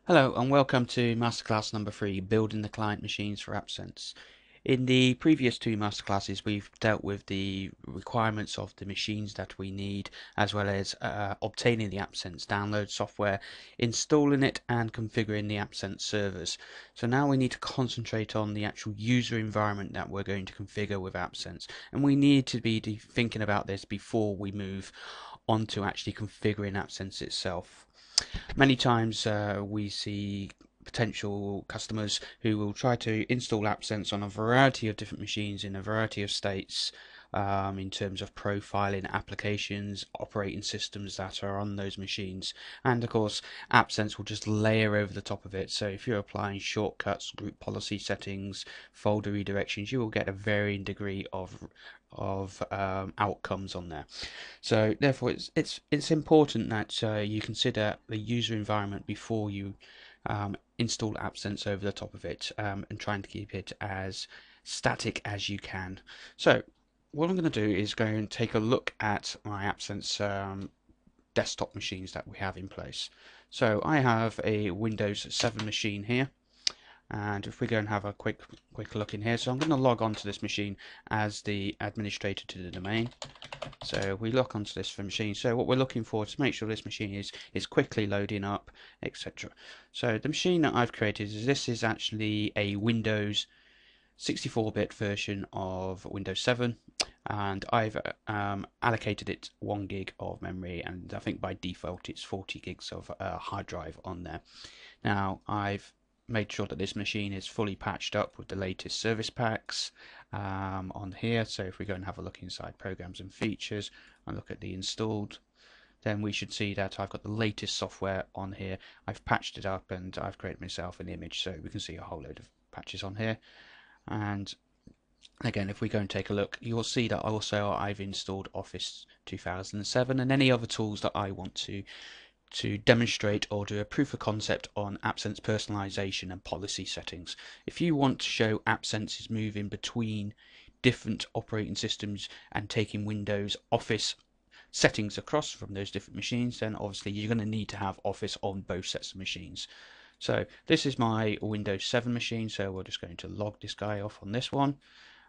Hello and welcome to Masterclass number 3, Building the Client Machines for AppSense. In the previous two masterclasses we've dealt with the requirements of the machines that we need, as well as obtaining the AppSense download software, installing it and configuring the AppSense servers. So now we need to concentrate on the actual user environment that we're going to configure with AppSense, and we need to be thinking about this before we move on to actually configuring AppSense itself. Many times we see potential customers who will try to install AppSense on a variety of different machines in a variety of states, in terms of profiling applications, operating systems that are on those machines. And of course, AppSense will just layer over the top of it. So if you're applying shortcuts, group policy settings, folder redirections, you will get a varying degree of outcomes on there. So therefore, it's important that you consider the user environment before you install AppSense over the top of it, and trying to keep it as static as you can. So what I'm going to do is go and take a look at my AppSense desktop machines that we have in place. So I have a Windows 7 machine here, and if we go and have a quick look in here, so I'm going to log on to this machine as the administrator to the domain. So we log onto this machine. So what we're looking for to make sure this machine is quickly loading up, etc. So the machine that I've created is actually a Windows 64-bit version of Windows 7, and I've allocated it 1 gig of memory, and I think by default it's 40 gigs of hard drive on there. Now I've made sure that this machine is fully patched up with the latest service packs on here. So if we go and have a look inside programs and features and look at the installed, then we should see that I've got the latest software on here. I've patched it up and I've created myself an image, so we can see a whole load of patches on here. And again, if we go and take a look, you'll see that also I've installed Office 2007 and any other tools that I want to demonstrate or do a proof of concept on AppSense personalization and policy settings. If you want to show AppSense is moving between different operating systems and taking Windows Office settings across from those different machines, then obviously you're going to need to have Office on both sets of machines. So this is my Windows 7 machine, so we're just going to log this guy off on this one,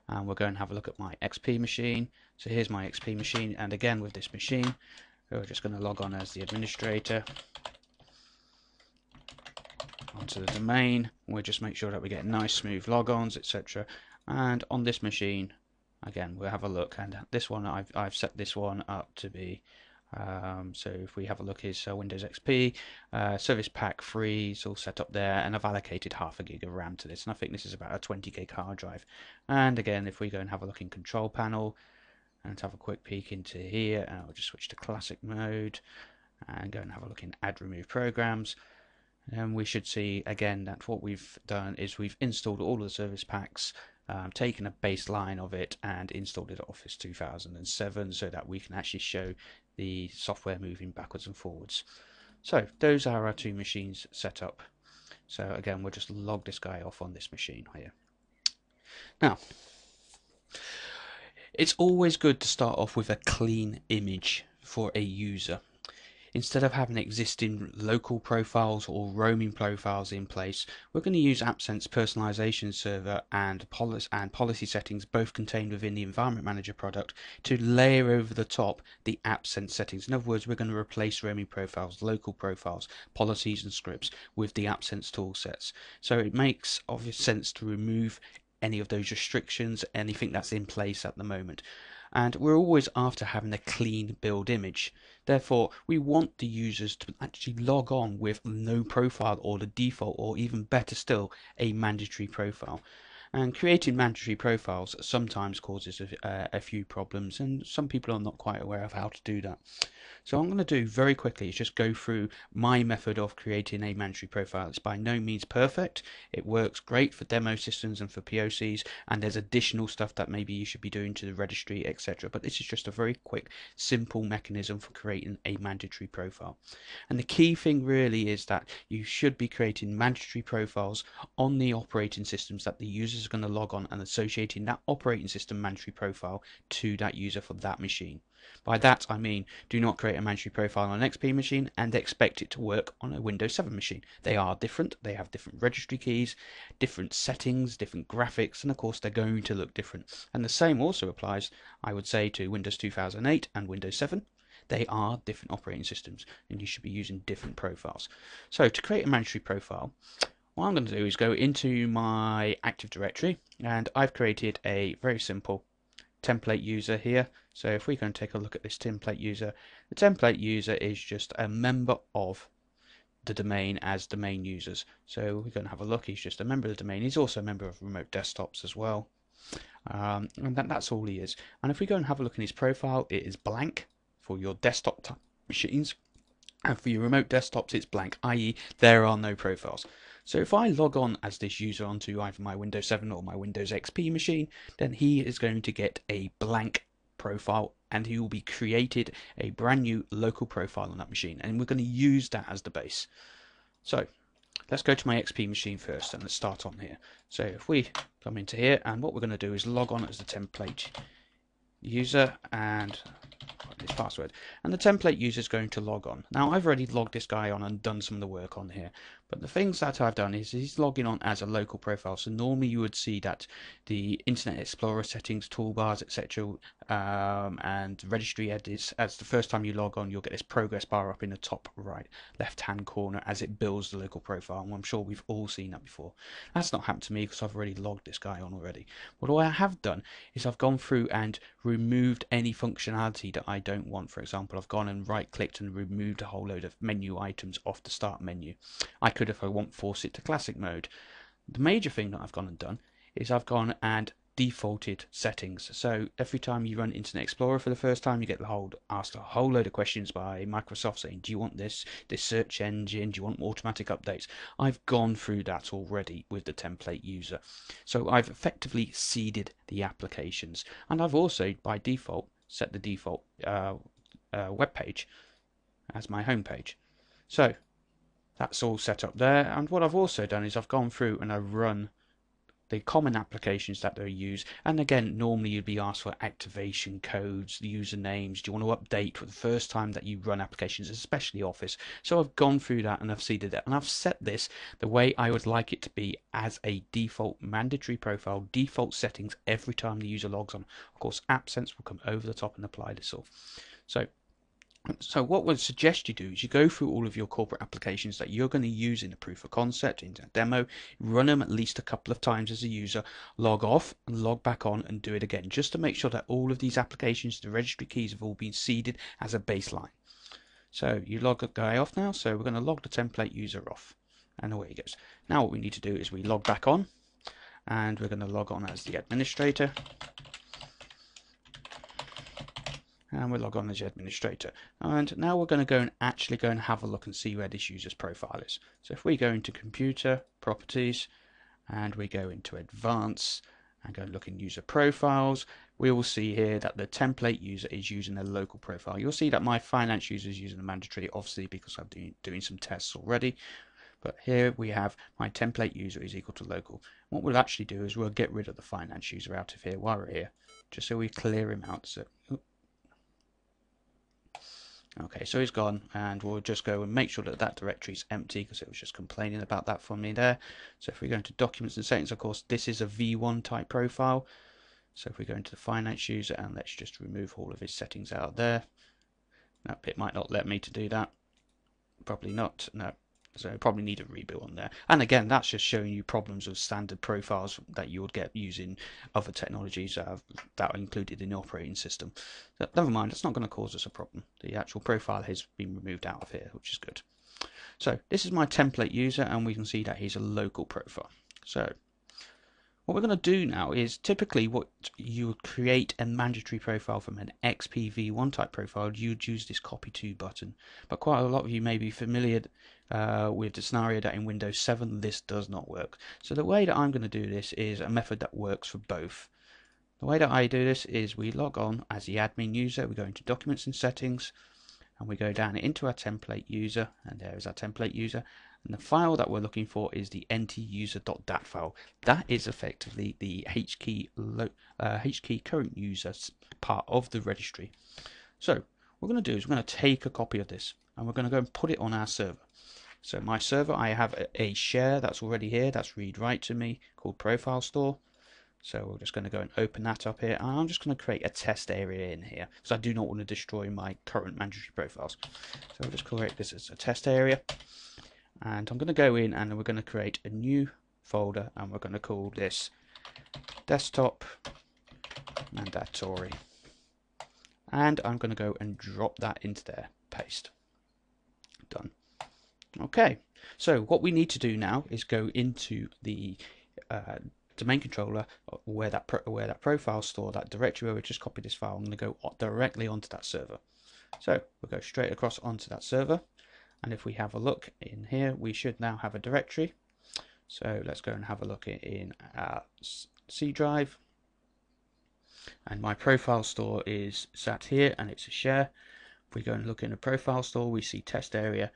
and we're going to have a look at my XP machine. So here's my XP machine, and again with this machine we're just going to log on as the administrator onto the domain. We'll just make sure that we get nice smooth logons, etc. And on this machine, again, we'll have a look. And this one, I've set this one up to be, so if we have a look, is Windows XP, Service Pack 3 is all set up there, and I've allocated half a gig of RAM to this, and I think this is about a 20 gig hard drive. And again, if we go and have a look in Control Panel, and have a quick peek into here, and I'll just switch to classic mode and go and have a look in add remove programs, and we should see again that what we've done is we've installed all of the service packs, taken a baseline of it and installed it at Office 2007 so that we can actually show the software moving backwards and forwards. So those are our two machines set up. So again, we'll just log this guy off on this machine here. Now, it's always good to start off with a clean image for a user. Instead of having existing local profiles or roaming profiles in place, we're going to use AppSense Personalization Server and policy settings, both contained within the Environment Manager product, to layer over the top the AppSense settings. In other words, we're going to replace roaming profiles, local profiles, policies and scripts with the AppSense toolsets. So it makes obvious sense to remove any of those restrictions, anything that's in place at the moment. And we're always after having a clean build image. Therefore, we want the users to actually log on with no profile or the default, or even better still, a mandatory profile. And creating mandatory profiles sometimes causes a few problems, and some people are not quite aware of how to do that. So I'm going to do very quickly is just go through my method of creating a mandatory profile. It's by no means perfect. It works great for demo systems and for POCs, and there's additional stuff that maybe you should be doing to the registry, etc. But this is just a very quick, simple mechanism for creating a mandatory profile. And the key thing really is that you should be creating mandatory profiles on the operating systems that the users users are going to log on and associating that operating system mandatory profile to that user for that machine. By that I mean do not create a mandatory profile on an XP machine and expect it to work on a Windows 7 machine. They are different, they have different registry keys, different settings, different graphics, and of course they're going to look different. And the same also applies, I would say, to Windows 2008 and Windows 7. They are different operating systems and you should be using different profiles. So to create a mandatory profile, what I'm going to do is go into my Active Directory, and I've created a very simple template user here. So if we go and take a look at this template user, the template user is just a member of the domain as domain users. So we're going to have a look. He's just a member of the domain. He's also a member of remote desktops as well. And that's all he is. And if we go and have a look in his profile, it is blank for your desktop type machines. And for your remote desktops, it's blank, i.e. there are no profiles. So if I log on as this user onto either my Windows 7 or my Windows XP machine, then he is going to get a blank profile and he will be created a brand new local profile on that machine. And we're going to use that as the base. So let's go to my XP machine first and let's start on here. So if we come into here, and what we're going to do is log on as the template user and his password, and the template user is going to log on. Now I've already logged this guy on and done some of the work on here, but the things that I've done is he's logging on as a local profile. So normally you would see that the Internet Explorer settings, toolbars, etc., and registry edits, as the first time you log on, you'll get this progress bar up in the top right left hand corner as it builds the local profile, and I'm sure we've all seen that before. That's not happened to me because I've already logged this guy on already. But what I have done is I've gone through and removed any functionality that I don't want. For example, I've gone and right clicked and removed a whole load of menu items off the start menu. I could, if I want, force it to classic mode. The major thing that I've gone and done is I've gone and defaulted settings. So every time you run Internet Explorer for the first time, you get asked a whole load of questions by Microsoft saying, do you want this search engine, do you want automatic updates? I've gone through that already with the template user. So I've effectively seeded the applications, and I've also by default set the default web page as my home page. So that's all set up there, and what I've also done is I've gone through and I've run the common applications that they use. And again, normally you'd be asked for activation codes, the usernames. Do you want to update for the first time that you run applications, especially Office? So I've gone through that and I've seeded it, and I've set this the way I would like it to be as a default mandatory profile, default settings every time the user logs on. Of course, AppSense will come over the top and apply this all. So what would suggest you do is you go through all of your corporate applications that you're going to use in a proof of concept, in a demo, run them at least a couple of times as a user, log off and log back on and do it again, just to make sure that all of these applications, the registry keys, have all been seeded as a baseline. So you log a guy off now, so we're going to log the template user off, and away he goes. Now what we need to do is we log back on, and we're going to log on as the administrator. And we'll log on as the administrator. And now we're going to go and actually go and have a look and see where this user's profile is. So if we go into Computer, Properties, and we go into Advanced, and go and look in User Profiles, we will see here that the template user is using a local profile. You'll see that my finance user is using a mandatory, obviously because I'm doing some tests already. But here we have my template user is equal to local. What we'll actually do is we'll get rid of the finance user out of here while we're here, just so we clear him out. So, okay, so he's gone, and we'll just go and make sure that that directory is empty because it was just complaining about that for me there. So if we go into Documents and Settings, of course, this is a V1 type profile. So if we go into the finance user, and let's just remove all of his settings out there. Now, it might not let me to do that. Probably not, no. So probably need a rebuild on there. And again, that's just showing you problems with standard profiles that you would get using other technologies that are included in the operating system. But never mind, it's not going to cause us a problem. The actual profile has been removed out of here, which is good. So this is my template user, and we can see that he's a local profile. So what we're going to do now is typically what you would create a mandatory profile from an XPv1 type profile, you'd use this copy to button. But quite a lot of you may be familiar with the scenario that in Windows 7 this does not work. So the way that I'm going to do this is a method that works for both. The way that I do this is we log on as the admin user, we go into Documents and Settings, and we go down into our template user, and there is our template user. And the file that we're looking for is the ntUser.dat file. That is effectively the HKey current users part of the registry. So what we're going to do is we're going to take a copy of this and we're going to go and put it on our server. So my server, I have a share that's already here, that's read write to me, called Profile Store. So we're just going to go and open that up here, and I'm just going to create a test area in here because I do not want to destroy my current mandatory profiles. So I'll just create this as a test area, and I'm going to go in and we're going to create a new folder, and we're going to call this Desktop Mandatory, and I'm going to go and drop that into there. Paste. Done. Okay, so what we need to do now is go into the domain controller where that profile store, that directory where we just copied this file. I'm going to go directly onto that server. So we'll go straight across onto that server, and if we have a look in here, we should now have a directory. So let's go and have a look in our C drive, and my profile store is sat here and it's a share. If we go and look in the profile store, we see test area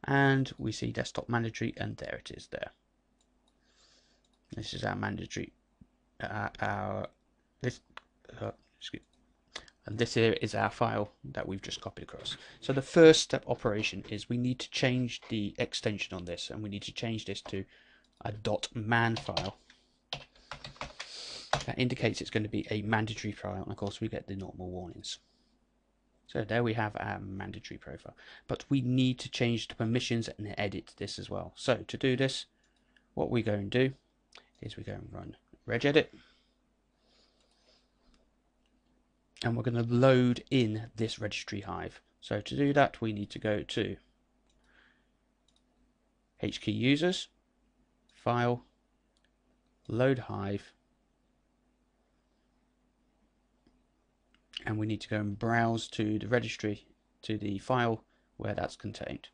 and we see desktop mandatory, and there it is there. This is our mandatory, and this here is our file that we've just copied across. So the first step operation is we need to change the extension on this, and we need to change this to a .man file. That indicates it's going to be a mandatory file, and of course we get the normal warnings. So there we have our mandatory profile, but we need to change the permissions and edit this as well. So to do this, what we're going to do is we go and run regedit, and we're going to load in this registry hive. So to do that, we need to go to HKey users, file, load hive, and we need to go and browse to the registry, to the file where that's contained.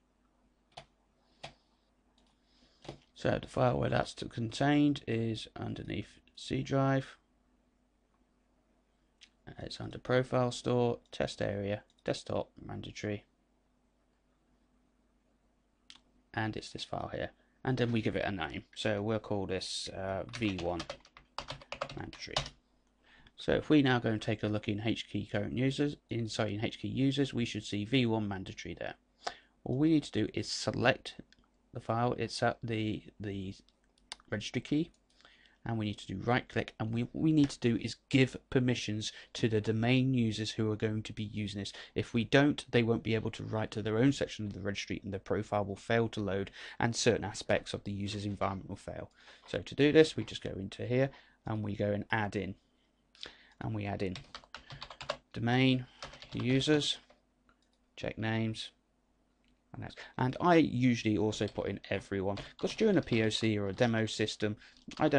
So the file where that's contained is underneath C drive. It's under Profile Store, Test Area, Desktop Mandatory, and it's this file here. And then we give it a name. So we'll call this V1 Mandatory. So if we now go and take a look in HKey current users, in HKey users, we should see V1 Mandatory there. All we need to do is select the file. It's at the registry key, and we need to do right click, and what we need to do is give permissions to the domain users who are going to be using this. If we don't, they won't be able to write to their own section of the registry, and the profile will fail to load, and certain aspects of the user's environment will fail. So to do this, we just go into here and we go and add in, and we add in domain users, check names, and I usually also put in everyone, because during a POC or a demo system, I'm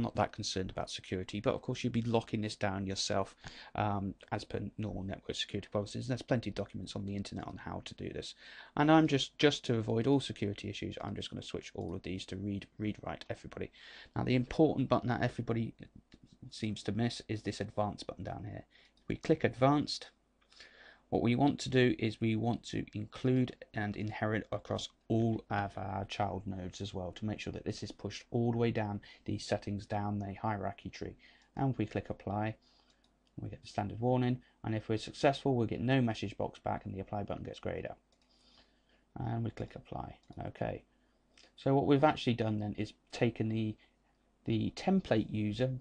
not that concerned about security, but of course you'll be locking this down yourself as per normal network security policies. There's plenty of documents on the internet on how to do this, and I'm just to avoid all security issues, I'm just going to switch all of these to read write everybody. Now the important button that everybody seems to miss is this advanced button down here. If we click advanced, what we want to do is we want to include and inherit across all of our child nodes as well, to make sure that this is pushed all the way down these settings down the hierarchy tree. And if we click apply, we get the standard warning, and if we're successful we'll get no message box back and the apply button gets grayed out. And we click apply. Okay, so what we've actually done then is taken the template user,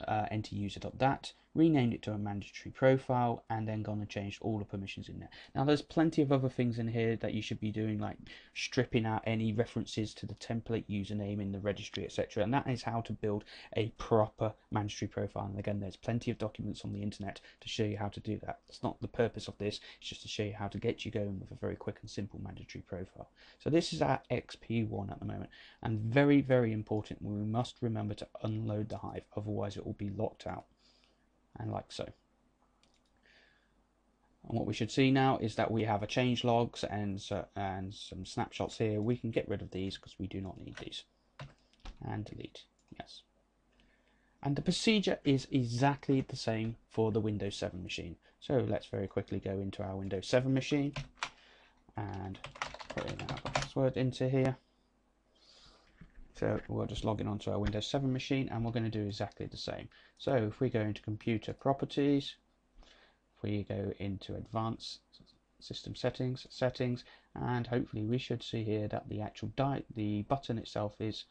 ntUser.dat, renamed it to a mandatory profile, and then gone and changed all the permissions in there. Now there's plenty of other things in here that you should be doing, like stripping out any references to the template username in the registry, etc. And that is how to build a proper mandatory profile. And again, there's plenty of documents on the internet to show you how to do that. That's not the purpose of this, it's just to show you how to get you going with a very quick and simple mandatory profile. So this is our XP1 at the moment, and very, very important, we must remember to unload the hive, otherwise it will be locked out, and like so. And what we should see now is that we have a change logs and some snapshots here. We can get rid of these because we do not need these, and delete. Yes. And the procedure is exactly the same for the Windows 7 machine. So let's very quickly go into our Windows 7 machine and put in our password into here. So we're just logging onto our Windows 7 machine, and we're going to do exactly the same. So if we go into Computer Properties, if we go into Advanced System Settings, and hopefully we should see here that the actual the button itself is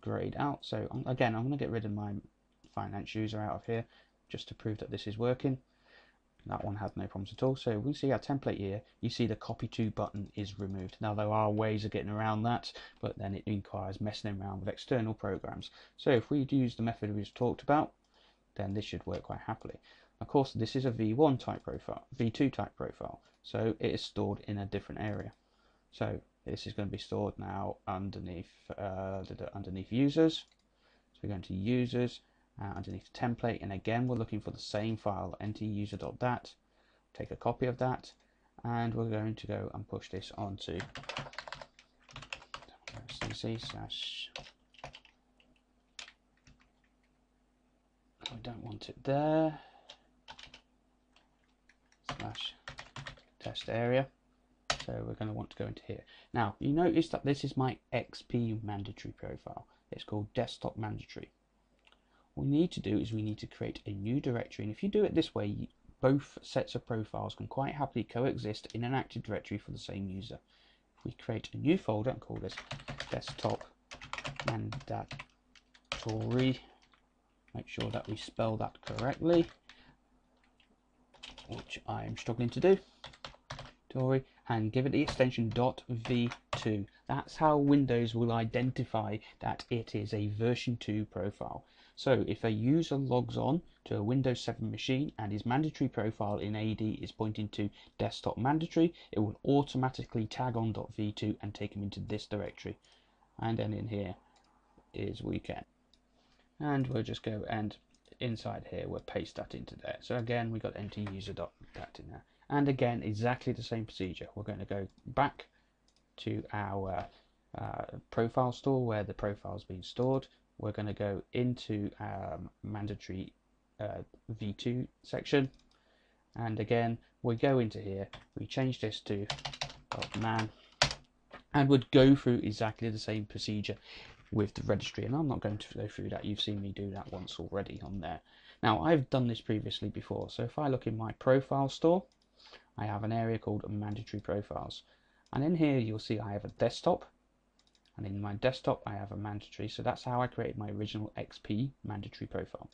grayed out. So again, I'm going to get rid of my finance user out of here just to prove that this is working. That one had no problems at all. So we see our template here. You see the copy to button is removed. Now there are ways of getting around that, but then it requires messing around with external programs. So if we use the method we just talked about, then this should work quite happily. Of course, this is a V1 type profile, V2 type profile, so it is stored in a different area. So this is going to be stored now underneath underneath users. So we're going to users. Underneath template, and again we're looking for the same file, nt-user.dat. Take a copy of that, and we're going to go and push this onto cc/. We don't want it there. /test area. So we're going to want to go into here. Now you notice that this is my XP mandatory profile. It's called desktop mandatory. What we need to do is we need to create a new directory, and if you do it this way, both sets of profiles can quite happily coexist in an active directory for the same user. If we create a new folder and call this desktop mandatory, make sure that we spell that correctly, which I'm struggling to do, and give it the extension .v2. That's how Windows will identify that it is a version 2 profile. So if a user logs on to a Windows 7 machine and his mandatory profile in AD is pointing to desktop mandatory, it will automatically tag on .v2 and take him into this directory. And then in here is weekend. And we'll just go and inside here we'll paste that into there. So again we got nt-user.dat in there. And again exactly the same procedure. We're going to go back to our profile store where the profile is being stored. We're going to go into mandatory v2 section, and again we go into here, we change this to man, and would go through exactly the same procedure with the registry, and I'm not going to go through that. You've seen me do that once already on there. Now I've done this previously before, so if I look in my profile store, I have an area called mandatory profiles, and in here you'll see I have a desktop, and in my desktop I have a mandatory. So that's how I created my original XP mandatory profile.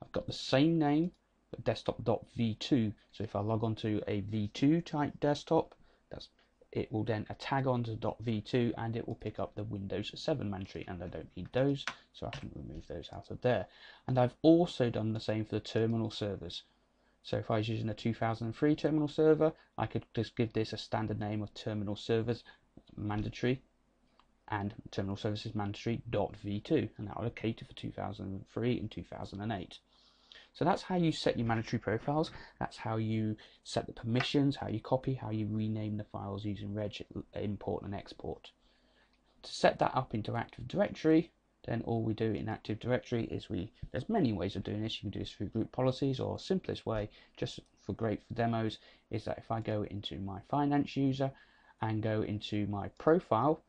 I've got the same name but desktop.v2, so if I log on to a v2 type desktop, it will then tag on to .v2 and it will pick up the Windows 7 mandatory, and I don't need those, so I can remove those out of there. And I've also done the same for the terminal servers. So if I was using a 2003 terminal server, I could just give this a standard name of terminal servers mandatory and terminal services mandatory .v2, and that would cater for 2003 and 2008. So that's how you set your mandatory profiles. That's how you set the permissions, how you copy, how you rename the files using reg, import and export. To set that up into Active Directory, then all we do in Active Directory is there's many ways of doing this. You can do this through group policies, or simplest way, just for demos, is that if I go into my finance user and go into my profile,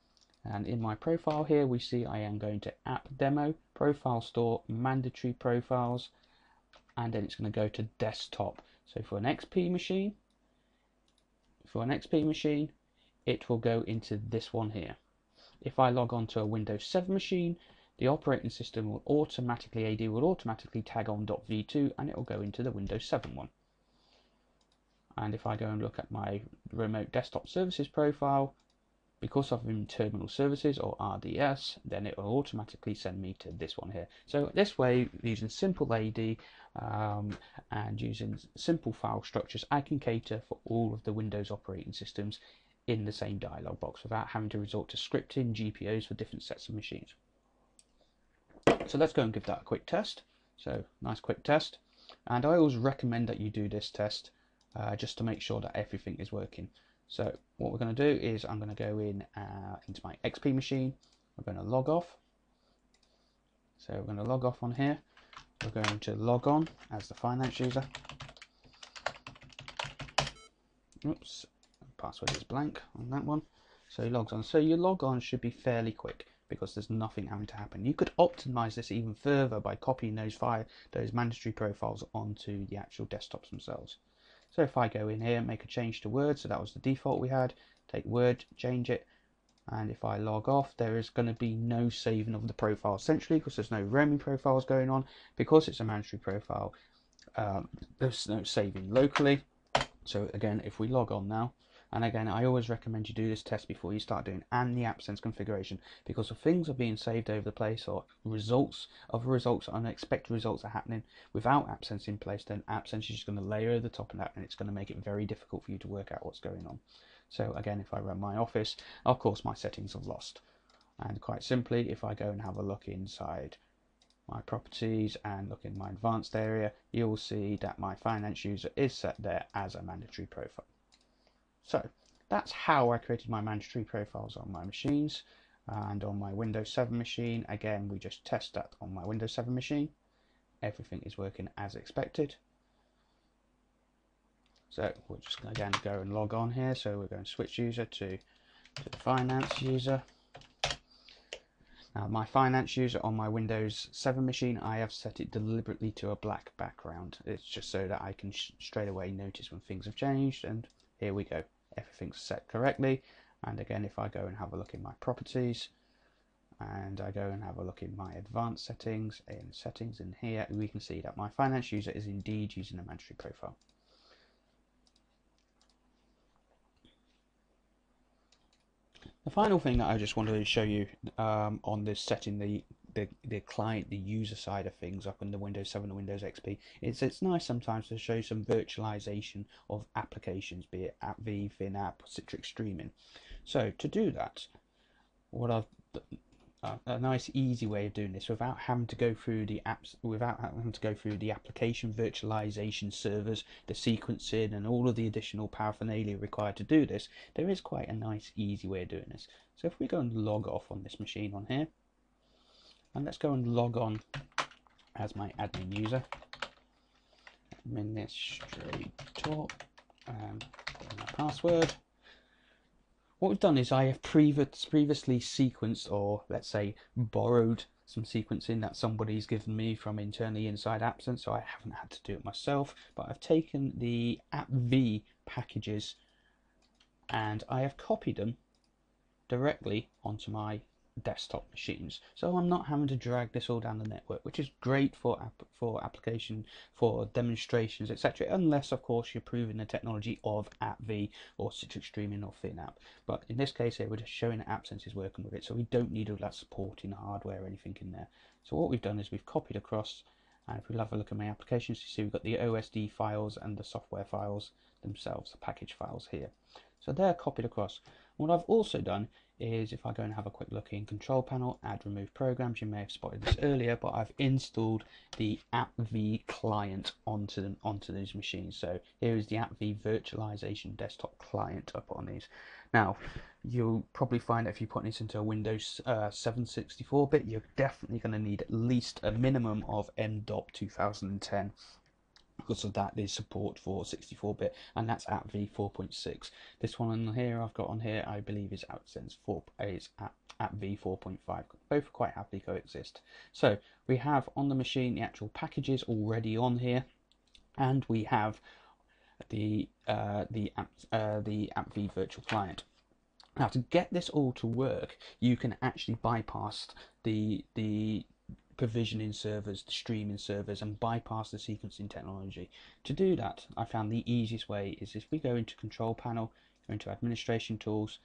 and in my profile here we see I am going to app demo, profile store, mandatory profiles, and then it's going to go to desktop. So for an XP machine, it will go into this one here. If I log on to a Windows 7 machine, the operating system will automatically, AD will automatically tag on .v2 and it will go into the Windows 7 one. And if I go and look at my remote desktop services profile, because I'm in terminal services or RDS, then it will automatically send me to this one here. So this way, using simple AD and using simple file structures, I can cater for all of the Windows operating systems in the same dialog box without having to resort to scripting GPOs for different sets of machines. So let's go and give that a quick test. So nice quick test, and I always recommend that you do this test just to make sure that everything is working. So what we're going to do is I'm going to go in into my XP machine. We're going to log off. So we're going to log off on here. We're going to log on as the finance user. Oops, password is blank on that one. So he logs on. So your log on should be fairly quick because there's nothing having to happen. You could optimize this even further by copying those mandatory profiles onto the actual desktops themselves. So if I go in here and make a change to Word, so that was the default we had, take Word, change it, and if I log off, there is going to be no saving of the profile centrally because there's no roaming profiles going on. Because it's a mandatory profile, there's no saving locally. So again, if we log on now, and again, I always recommend you do this test before you start doing and the AppSense configuration, because if things are being saved over the place or unexpected results are happening without AppSense in place, then AppSense is just going to layer over the top of that, and it's going to make it very difficult for you to work out what's going on. So again, if I run my office, of course my settings are lost. And quite simply, if I go and have a look inside my properties and look in my advanced area, you'll see that my finance user is set there as a mandatory profile. So that's how I created my mandatory profiles on my machines. And on my Windows 7 machine, again, we just test that on my Windows 7 machine. Everything is working as expected. So we're just going to again go and log on here. So we're going to switch user to the finance user. Now my finance user on my Windows 7 machine, I have set it deliberately to a black background. It's just so that I can straight away notice when things have changed, and here we go. Everything's set correctly. And again, if I go and have a look in my properties, and I go and have a look in my advanced settings, in here, we can see that my finance user is indeed using a mandatory profile. The final thing that I just wanted to show you on this setting the client, the user side of things up in the Windows 7 and Windows XP, is it's nice sometimes to show some virtualization of applications, be it AppV, FinApp, Citrix Streaming. So to do that, what I've a nice easy way of doing this without having to go through the application virtualization servers, the sequencing and all of the additional paraphernalia required to do this, there is quite a nice easy way of doing this. So if we go and log off on this machine on here, and let's go and log on as my admin user, administrator, and put in my password. What we've done is I have previously sequenced, or let's say borrowed, some sequencing that somebody's given me from internally inside AppSense, so I haven't had to do it myself, but I've taken the AppV packages and I have copied them directly onto my desktop machines, so I'm not having to drag this all down the network, which is great for application, for demonstrations, etc., unless of course you're proving the technology of AppV or Citrix Streaming or FinApp. But in this case here, we're just showing that AppSense is working with it, so we don't need all that supporting hardware or anything in there. So what we've done is we've copied across, and if we have a look at my applications, you see we've got the OSD files and the software files themselves, the package files here. So they're copied across. What I've also done is, if I go and have a quick look in Control Panel, Add Remove Programs, you may have spotted this earlier, but I've installed the AppV client onto these machines. So here is the AppV Virtualization Desktop Client I put on these. Now, you'll probably find that if you put this into a Windows 7 64-bit, you're definitely going to need at least a minimum of MDOP 2010. Because of that, there's support for 64-bit, and that's AppV 4.6. This one on here I've got on here, I believe, is AppSense 4, is AppV 4.5. Both quite happily coexist. So we have on the machine the actual packages already on here, and we have the AppV virtual client. Now, to get this all to work, you can actually bypass the provisioning servers, the streaming servers, and bypass the sequencing technology. To do that, I found the easiest way is if we go into Control Panel, go into Administration Tools,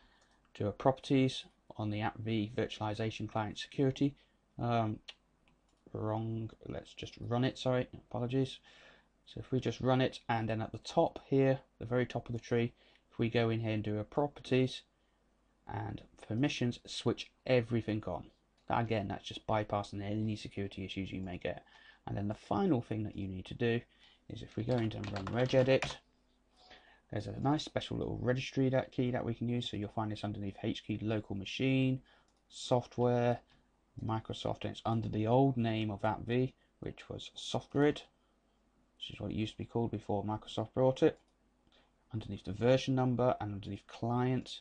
to Properties on the AppV Virtualization Client Security. Wrong, let's just run it, sorry, apologies. So if we just run it, and then at the top here, the very top of the tree, if we go in here and do a Properties and Permissions, switch everything on. Again, that's just bypassing any security issues you may get. And then the final thing that you need to do is, if we go into and run regedit, there's a nice special little registry key that we can use. So you'll find this underneath HKey local machine, software, Microsoft, and it's under the old name of AppV, which was SoftGrid, which is what it used to be called before Microsoft brought it. Underneath the version number and underneath client,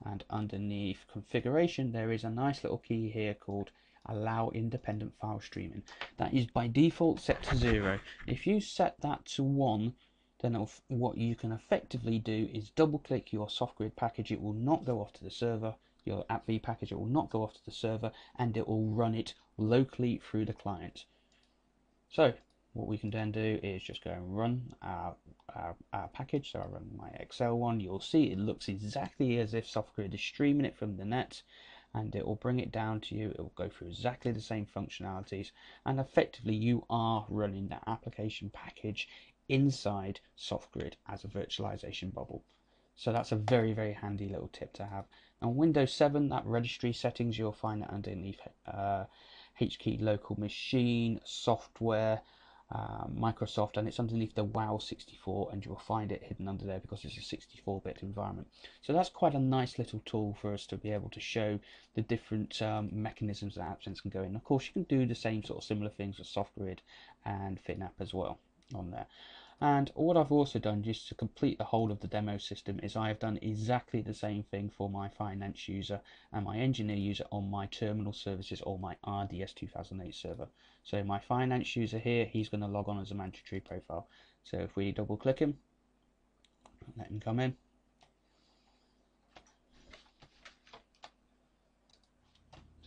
and underneath configuration there is a nice little key here called allow independent file streaming. That is by default set to 0. If you set that to 1, then what you can effectively do is double click your SoftGrid package. It will not go off to the server, your AppV package, it will not go off to the server, and it will run it locally through the client. So what we can then do is just go and run our package. So I run my Excel one. You'll see it looks exactly as if SoftGrid is streaming it from the net, and it will bring it down to you. It will go through exactly the same functionalities, and effectively you are running that application package inside SoftGrid as a virtualization bubble. So that's a very, very handy little tip to have. On Windows 7, that registry settings, you'll find that underneath HKey local machine, software, Microsoft, and it's underneath the WoW 64, and you'll find it hidden under there because it's a 64-bit environment. So that's quite a nice little tool for us to be able to show the different mechanisms that AppSense can go in. Of course, you can do the same sort of similar things with SoftGrid and FitNapp as well on there. And what I've also done, just to complete the whole of the demo system, is I have done exactly the same thing for my finance user and my engineer user on my terminal services or my RDS 2008 server. So my finance user here, he's going to log on as a mandatory profile. So if we double click him, let him come in.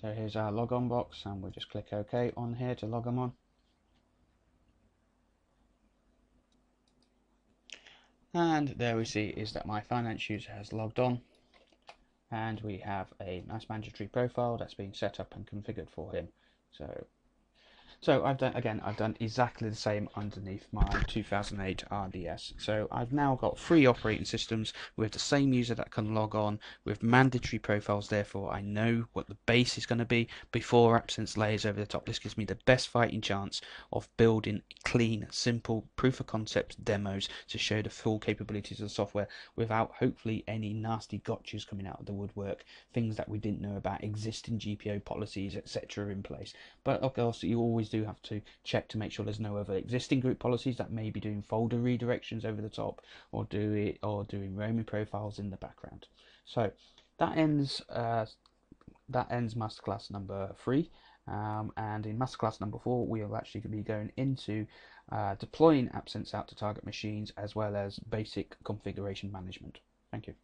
So here's our logon box, and we'll just click OK on here to log him on. And there we see is that my finance user has logged on, and we have a nice mandatory profile that's been set up and configured for him. So I've done exactly the same underneath my 2008 RDS. So I've now got 3 operating systems with the same user that can log on with mandatory profiles. Therefore, I know what the base is going to be before AppSense layers over the top. This gives me the best fighting chance of building clean, simple proof of concept demos to show the full capabilities of the software without hopefully any nasty gotchas coming out of the woodwork, things that we didn't know about, existing GPO policies, etc. in place. But of course, you always do have to check to make sure there's no other existing group policies that may be doing folder redirections over the top, or doing roaming profiles in the background. So that ends masterclass number 3, and in masterclass number 4 we'll actually be going into deploying AppSense out to target machines as well as basic configuration management. Thank you.